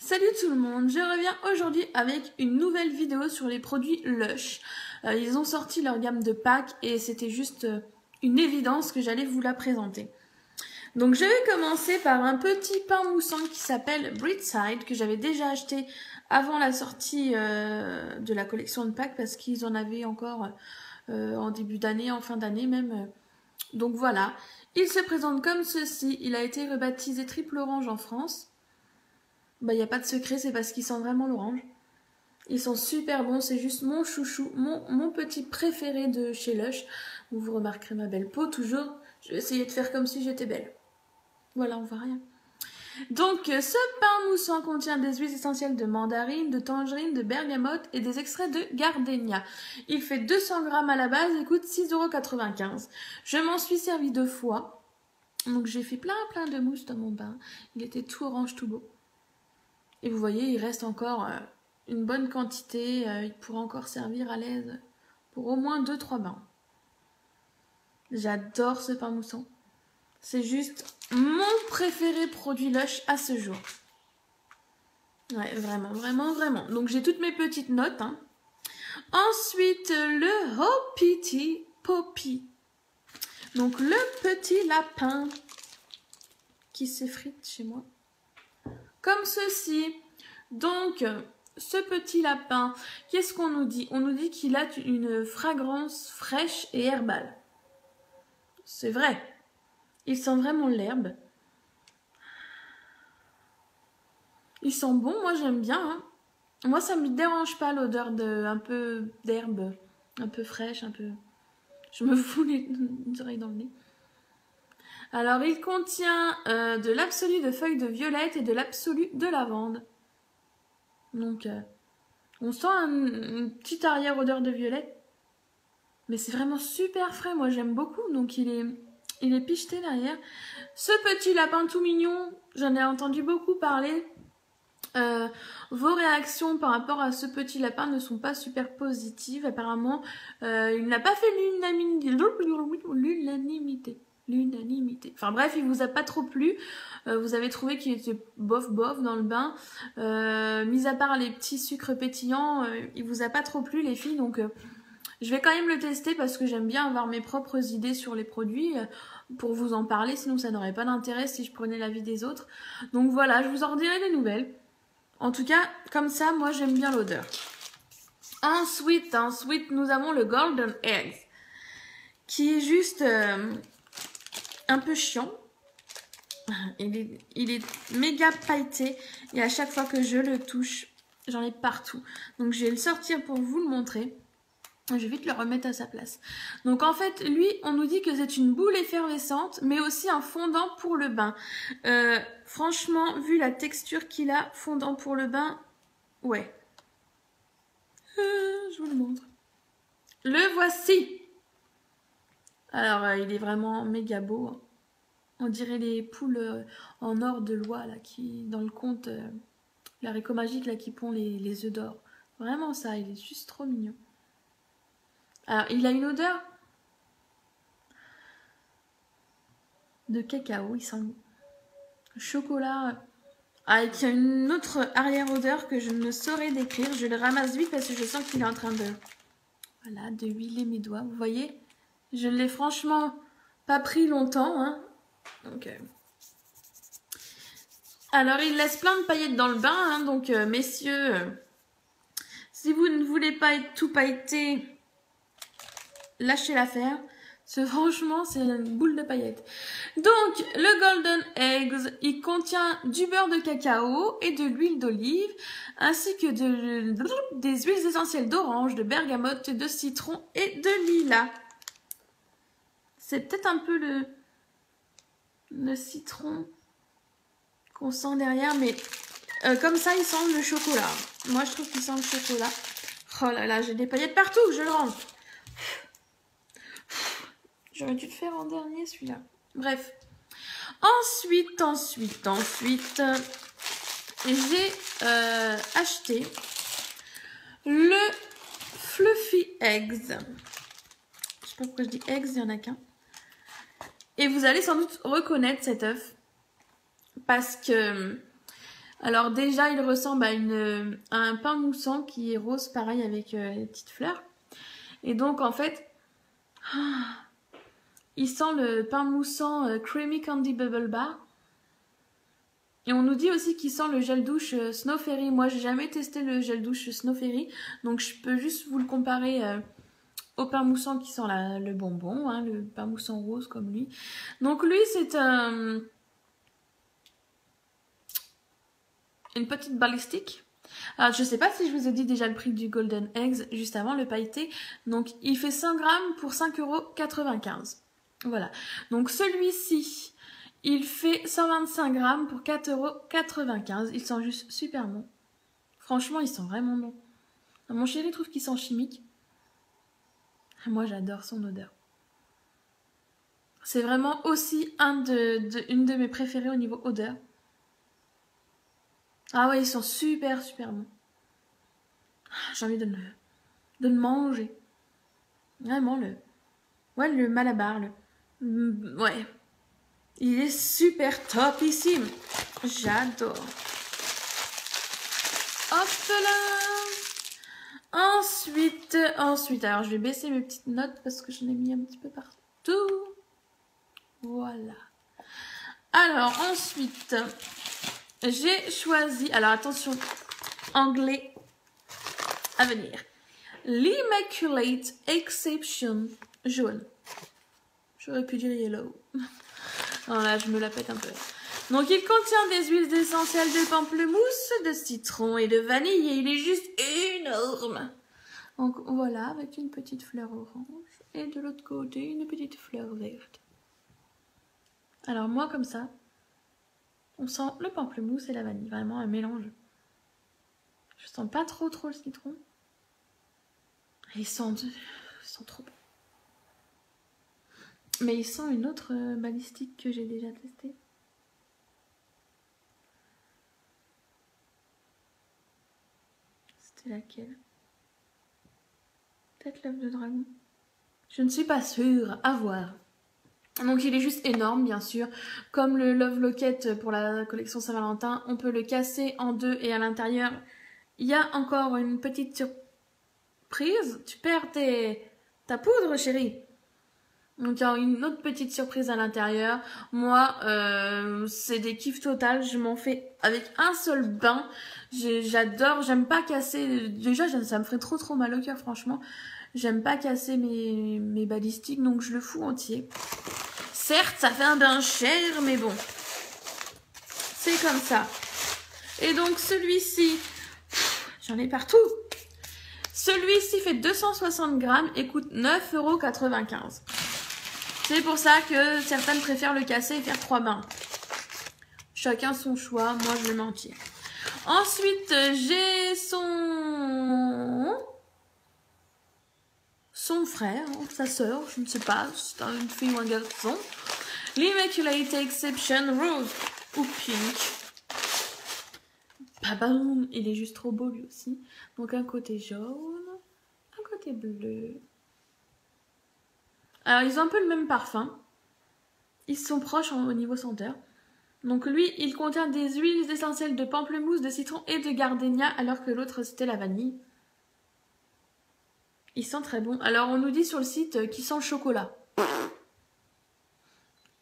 Salut tout le monde, je reviens aujourd'hui avec une nouvelle vidéo sur les produits Lush. Ils ont sorti leur gamme de packs et c'était juste une évidence que j'allais vous la présenter. Donc je vais commencer par un petit pain moussant qui s'appelle Breedside, que j'avais déjà acheté avant la sortie de la collection de packs parce qu'ils en avaient encore en début d'année, en fin d'année même. Donc voilà, il se présente comme ceci, il a été rebaptisé Triple Orange en France. Bah, il n'y a pas de secret, c'est parce qu'ils sentent vraiment l'orange. Ils sont super bons, c'est juste mon chouchou, mon petit préféré de chez Lush. Vous remarquerez ma belle peau, toujours. Je vais essayer de faire comme si j'étais belle. Voilà, on voit rien. Donc, ce pain moussant contient des huiles essentielles de mandarine, de tangerine, de bergamote et des extraits de gardénia. Il fait 200 grammes à la base et coûte 6,95 €. Je m'en suis servi 2 fois. Donc, j'ai fait plein de mousse dans mon bain. Il était tout orange, tout beau. Et vous voyez, il reste encore une bonne quantité. Il pourra encore servir à l'aise pour au moins 2-3 bains. J'adore ce pain moussant. C'est juste mon préféré produit Lush à ce jour. Ouais, vraiment, vraiment, vraiment. Donc j'ai toutes mes petites notes. Hein. Ensuite, le Hoppity Poppy. Donc le petit lapin qui s'effrite chez moi. Comme ceci. Donc, ce petit lapin, qu'est-ce qu'on nous dit? On nous dit qu'il a une fragrance fraîche et herbale. C'est vrai. Il sent vraiment l'herbe. Il sent bon, moi j'aime bien. Hein. Moi ça me dérange pas l'odeur un peu d'herbe, un peu fraîche, un peu... Je me fous les oreilles dans le nez. Alors, il contient de l'absolu de feuilles de violette et de l'absolu de lavande. Donc, on sent une petite arrière-odeur de violette. Mais c'est vraiment super frais. Moi, j'aime beaucoup. Donc, il est picheté derrière. Ce petit lapin tout mignon, j'en ai entendu beaucoup parler. Vos réactions par rapport à ce petit lapin ne sont pas super positives. Apparemment, il n'a pas fait l'unanimité. Enfin bref, il vous a pas trop plu. Vous avez trouvé qu'il était bof dans le bain. Mis à part les petits sucres pétillants, il vous a pas trop plu les filles. Donc je vais quand même le tester parce que j'aime bien avoir mes propres idées sur les produits pour vous en parler. Sinon ça n'aurait pas d'intérêt si je prenais l'avis des autres. Donc voilà, je vous en redirai des nouvelles. En tout cas, comme ça, moi j'aime bien l'odeur. Ensuite, nous avons le Golden Eggs, qui est juste un peu chiant. Il est méga pailleté et à chaque fois que je le touche, j'en ai partout. Donc je vais le sortir pour vous le montrer. Je vais vite le remettre à sa place. Donc en fait, lui, on nous dit que c'est une boule effervescente, mais aussi un fondant pour le bain. Franchement, vu la texture qu'il a, fondant pour le bain, ouais. Je vous le montre. Le voici. Alors, il est vraiment méga beau. Hein. On dirait les poules en or de loi, là, qui, dans le conte, l'haricot magique, là, qui pond les œufs d'or. Vraiment ça, il est juste trop mignon. Alors, il a une odeur de cacao, il sent chocolat, avec une autre arrière-odeur que je ne saurais décrire. Je le ramasse vite parce que je sens qu'il est en train de... Voilà, de huiler mes doigts, vous voyez? Je ne l'ai franchement pas pris longtemps, hein. Donc, alors, il laisse plein de paillettes dans le bain, hein. Donc, messieurs, si vous ne voulez pas être tout pailleté... Lâchez l'affaire. Franchement, c'est une boule de paillettes. Donc, le Golden Eggs, il contient du beurre de cacao et de l'huile d'olive, ainsi que des huiles essentielles d'orange, de bergamote, de citron et de lilas. C'est peut-être un peu le citron qu'on sent derrière, mais comme ça, il sent le chocolat. Moi, je trouve qu'il sent le chocolat. Oh là là, j'ai des paillettes partout, je le rends. J'aurais dû le faire en dernier, celui-là. Bref. Ensuite, j'ai acheté le Fluffy Eggs. Je sais pas pourquoi je dis eggs, il n'y en a qu'un. Et vous allez sans doute reconnaître cet œuf. Parce que Alors déjà, il ressemble à un pain moussant qui est rose, pareil, avec les petites fleurs. Et donc, en fait, il sent le pain moussant Creamy Candy Bubble Bar. Et on nous dit aussi qu'il sent le gel douche Snow Fairy. Moi, j'ai jamais testé le gel douche Snow Fairy. Donc, je peux juste vous le comparer au pain moussant qui sent le bonbon, hein, le pain moussant rose comme lui. Donc, lui, c'est une petite balistique. Alors, je sais pas si je vous ai dit déjà le prix du Golden Eggs juste avant, le pailleté. Donc, il fait 100 grammes pour 5,95 €. Voilà. Donc, celui-ci, il fait 125 grammes pour 4,95 €. Il sent juste super bon. Franchement, il sent vraiment bon. Mon chéri trouve qu'il sent chimique. Moi, j'adore son odeur. C'est vraiment aussi une de mes préférées au niveau odeur. Ah ouais, ils sont super, super bons. J'ai envie de le manger. Vraiment, le Malabar, ouais. Il est super topissime. J'adore. Hop là. Ensuite, alors je vais baisser mes petites notes parce que j'en ai mis un petit peu partout. Voilà. Alors, ensuite... j'ai choisi, alors attention, anglais à venir. L'Immaculate Exception jaune. J'aurais pu dire yellow. Non, là, je me la pète un peu. Donc, il contient des huiles essentielles de pamplemousse, de citron et de vanille. Et il est juste énorme. Donc, voilà, avec une petite fleur orange. Et de l'autre côté, une petite fleur verte. Alors, moi, comme ça... on sent le pamplemousse et la vanille, vraiment un mélange. Je sens pas trop le citron. Ils sentent trop bon. Mais il sent une autre balistique que j'ai déjà testée. C'était laquelle? Peut-être l'œuf de dragon. Je ne suis pas sûre. À voir. Donc il est juste énorme, bien sûr. Comme le Love Locket pour la collection Saint-Valentin, on peut le casser en deux et à l'intérieur, il y a encore une petite surprise. Tu perds ta poudre, chérie. Donc il y a une autre petite surprise à l'intérieur. Moi, c'est des kiffs total. Je m'en fais avec un seul bain. J'adore, j'aime pas casser. Déjà, ça me ferait trop mal au cœur, franchement. J'aime pas casser mes balistiques, donc je le fous entier. Certes, ça fait un bain cher, mais bon. C'est comme ça. Et donc, celui-ci, j'en ai partout. Celui-ci fait 260 grammes et coûte 9,95 €. C'est pour ça que certaines préfèrent le casser et faire 3 bains. Chacun son choix, moi je le mets entier. Ensuite, j'ai son frère, sa sœur, je ne sais pas, c'est une fille ou un garçon. L'Immaculate Exception Rose ou Pink. Babaoum, il est juste trop beau lui aussi. Donc un côté jaune, un côté bleu. Alors ils ont un peu le même parfum. Ils sont proches au niveau senteur. Donc lui, il contient des huiles essentielles de pamplemousse, de citron et de gardénia, alors que l'autre c'était la vanille. Il sent très bon. Alors on nous dit sur le site qu'il sent le chocolat.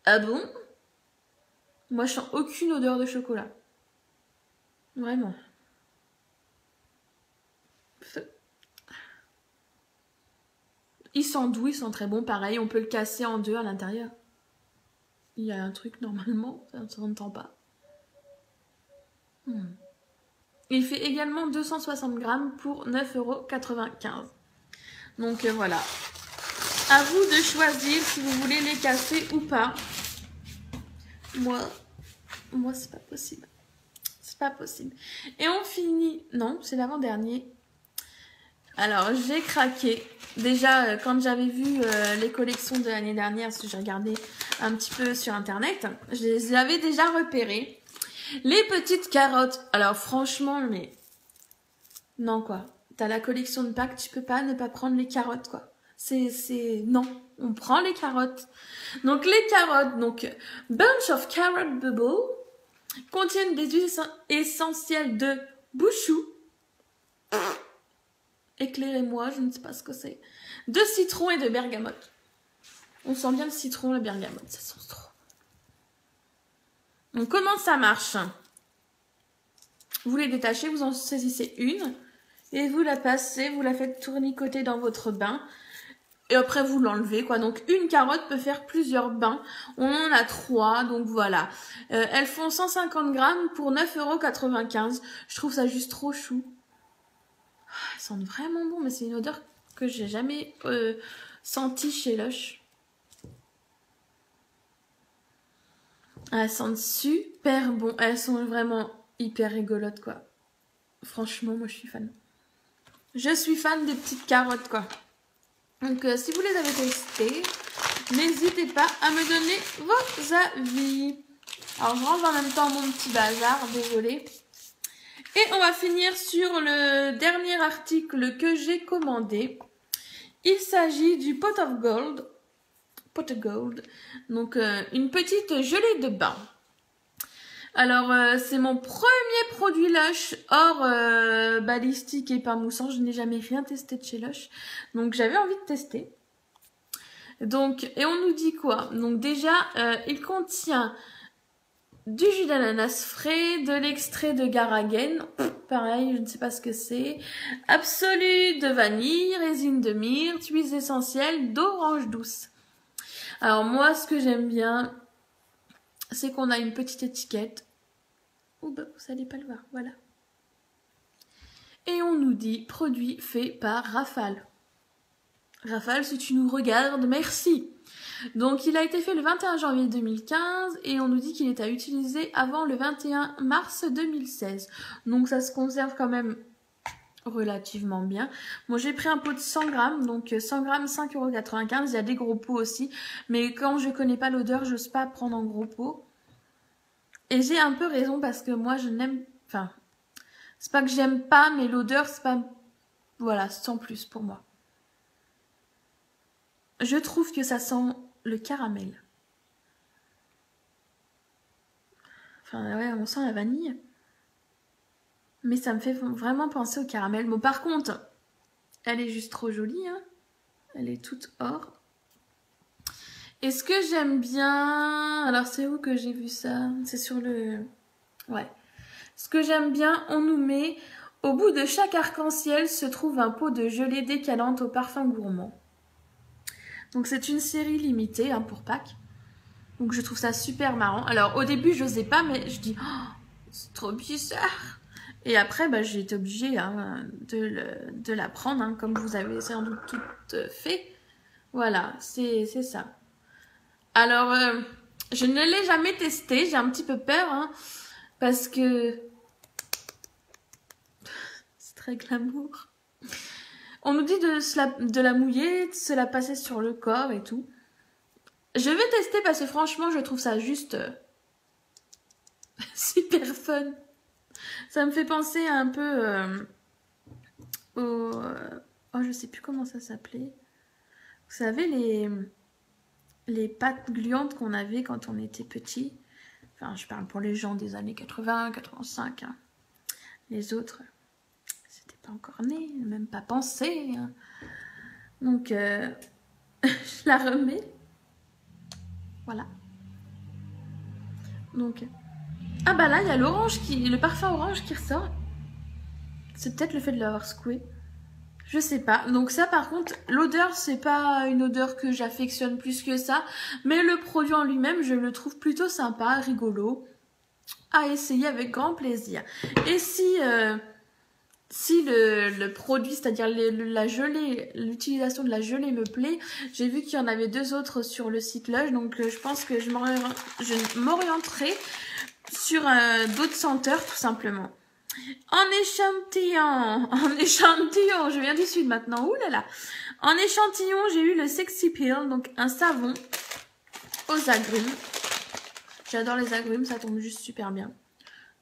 Ah bon? Moi je sens aucune odeur de chocolat. Vraiment. Il sent doux, il sent très bon. Pareil, on peut le casser en deux à l'intérieur. Il y a un truc normalement, ça ne s'entend pas. Il fait également 260 grammes pour 9,95 €. Donc voilà. À vous de choisir si vous voulez les casser ou pas. Moi c'est pas possible. C'est pas possible. Et on finit... Non, c'est l'avant-dernier. Alors, j'ai craqué. Déjà, quand j'avais vu les collections de l'année dernière, parce que j'ai regardé un petit peu sur Internet, je les avais déjà repérées. Les petites carottes. Alors, franchement, mais... non, quoi. T'as la collection de Pâques, tu peux pas ne pas prendre les carottes, quoi. Non, on prend les carottes. Donc, les carottes, donc, Bunch of Carrot Bubble. Contiennent des huiles essentielles de bouchou. Éclairez-moi, je ne sais pas ce que c'est. De citron et de bergamote. On sent bien le citron, la bergamote, ça sent trop. Donc comment ça marche? Vous les détachez, vous en saisissez une et vous la passez, vous la faites tournicoter dans votre bain et après vous l'enlevez quoi. Donc une carotte peut faire plusieurs bains, on en a 3 donc voilà. Elles font 150 grammes pour 9,95 €. Je trouve ça juste trop chou. Elles sentent vraiment bon mais c'est une odeur que j'ai jamais sentie chez Lush. Elles sentent super bon, elles sont vraiment hyper rigolotes quoi. Franchement, moi je suis fan. Je suis fan des petites carottes quoi. Donc si vous les avez testées, n'hésitez pas à me donner vos avis. Alors je rentre en même temps mon petit bazar, désolée. Et on va finir sur le dernier article que j'ai commandé. Il s'agit du Pot of Gold. Pot of Gold. Donc une petite gelée de bain. Alors, c'est mon premier produit Lush hors balistique et pain moussant. Je n'ai jamais rien testé de chez Lush. Donc, j'avais envie de tester. Donc, et on nous dit quoi? Donc, déjà, il contient du jus d'ananas frais, de l'extrait de Garagen. Pareil, je ne sais pas ce que c'est. Absolu de vanille, résine de myrte, huiles essentielles, d'orange douce. Alors, moi, ce que j'aime bien, c'est qu'on a une petite étiquette. Oh bah, vous n'allez pas le voir, voilà. Et on nous dit produit fait par Rafale. Rafale, si tu nous regardes, merci. Donc il a été fait le 21 janvier 2015 et on nous dit qu'il est à utiliser avant le 21 mars 2016. Donc ça se conserve quand même relativement bien. Moi j'ai pris un pot de 100 grammes, donc 100 grammes 5,95 €. Il y a des gros pots aussi, mais quand je connais pas l'odeur, j'ose pas prendre en gros pot. Et j'ai un peu raison parce que moi je n'aime... Enfin, c'est pas que j'aime pas, mais l'odeur c'est pas... Voilà, sans plus pour moi. Je trouve que ça sent le caramel. Enfin ouais, on sent la vanille. Mais ça me fait vraiment penser au caramel. Bon par contre, elle est juste trop jolie, hein. Elle est toute or. Et ce que j'aime bien... Alors c'est où que j'ai vu ça? C'est sur le... Ouais. Ce que j'aime bien, on nous met... Au bout de chaque arc-en-ciel se trouve un pot de gelée décalante au parfum gourmand. Donc c'est une série limitée hein, pour Pâques. Donc je trouve ça super marrant. Alors au début je n'osais pas mais je dis oh, c'est trop bizarre. Et après bah, j'ai été obligée hein, de la prendre hein, comme vous avez sans doute tout fait. Voilà, c'est ça. Alors je ne l'ai jamais testé, j'ai un petit peu peur hein, parce que c'est très glamour. On nous dit de la mouiller, de se la passer sur le corps et tout. Je vais tester parce que franchement, je trouve ça juste super fun. Ça me fait penser un peu au... oh, je sais plus comment ça s'appelait. Vous savez, les pâtes gluantes qu'on avait quand on était petit. Enfin, je parle pour les gens des années 80, 85. Hein. Les autres, c'était pas encore né, même pas pensé. Hein. Donc, je la remets. Voilà. Donc... Ah bah là, il y a l'orange le parfum orange qui ressort. C'est peut-être le fait de l'avoir secoué. Je sais pas. Donc ça, par contre, l'odeur, c'est pas une odeur que j'affectionne plus que ça. Mais le produit en lui-même, je le trouve plutôt sympa, rigolo. À essayer avec grand plaisir. Et si le produit, c'est-à-dire la gelée, l'utilisation de la gelée me plaît, j'ai vu qu'il y en avait 2 autres sur le site Lush. Donc je pense que je m'orienterai sur d'autres senteurs tout simplement. En échantillon, je viens du sud maintenant, oulala. En échantillon, j'ai eu le Sexy Peel, donc un savon aux agrumes. J'adore les agrumes, ça tombe juste super bien.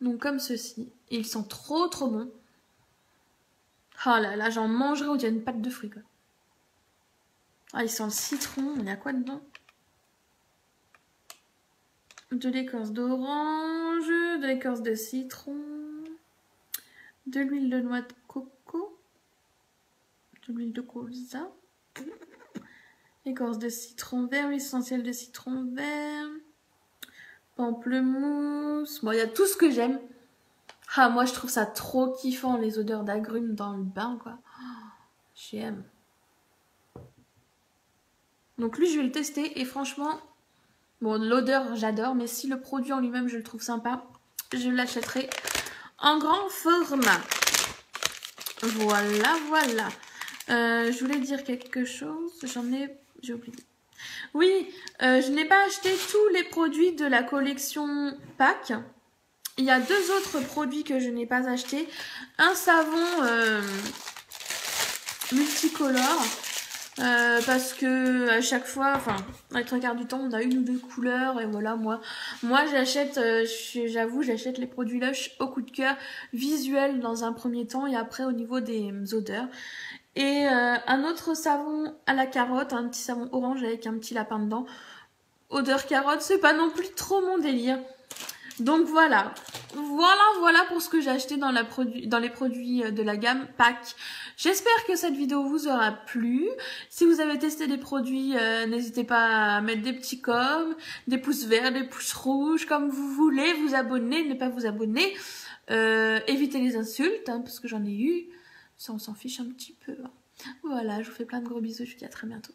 Donc comme ceci, ils sont trop bons. Oh là là, j'en mangerai ou il y a une pâte de fruits quoi. Ah, ils sentent le citron, il y a quoi dedans? de l'écorce d'orange, de l'écorce de citron, de l'huile de noix de coco, de l'huile de colza, écorce de citron vert, huile essentielle de citron vert, pamplemousse. Bon, il y a tout ce que j'aime. Ah, moi, je trouve ça trop kiffant, les odeurs d'agrumes dans le bain, quoi. J'aime. Donc lui, je vais le tester et franchement, bon, l'odeur, j'adore, mais si le produit en lui-même, je le trouve sympa, je l'achèterai en grand format. Voilà, voilà. Je voulais dire quelque chose, j'ai oublié. Oui, je n'ai pas acheté tous les produits de la collection Pâques. Il y a 2 autres produits que je n'ai pas achetés. Un savon multicolore. Parce que à chaque fois, enfin, avec 3/4 du temps, on a 1 ou 2 couleurs et voilà, moi j'achète, j'avoue, j'achète les produits Lush au coup de cœur, visuel dans un premier temps et après au niveau des odeurs. Et un autre savon à la carotte, un petit savon orange avec un petit lapin dedans. Odeur carotte, c'est pas non plus trop mon délire. Donc voilà pour ce que j'ai acheté dans les produits de la gamme Pâques. J'espère que cette vidéo vous aura plu. Si vous avez testé les produits, n'hésitez pas à mettre des petits coms, des pouces verts, des pouces rouges, comme vous voulez, vous abonner, ne pas vous abonner. Évitez les insultes, hein, parce que j'en ai eu. Ça, on s'en fiche un petit peu. Hein. Voilà, je vous fais plein de gros bisous, je vous dis à très bientôt.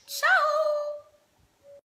Ciao!